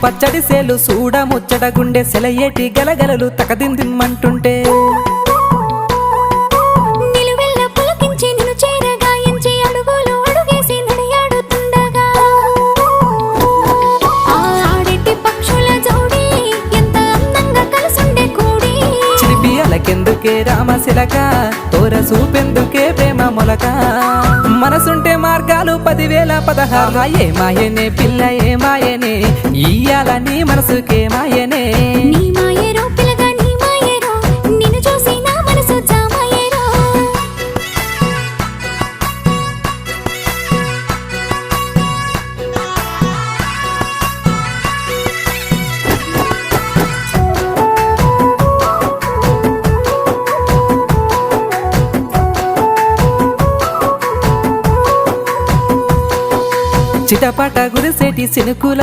పచ్చడి సేలు సూడ ముచ్చట గుండె సెలయేటి గలగలలు తకదిందిమ్మంటుంటే కెందుకే రామశిలక తోర సూపెందుకే ప్రేమ మొలక మనసుంటే మార్గాలు 10,016 ఏ మాయనే పిల్ల ఏ మాయనే ఇయ్యాల నీ మనసుకే మాయనే నీ మాయేరో పిల్లగా నీ మాయేరో నిన్ను చూసి నా మనసు జామాయేరో చిటపట గురిసేటి సినుకుల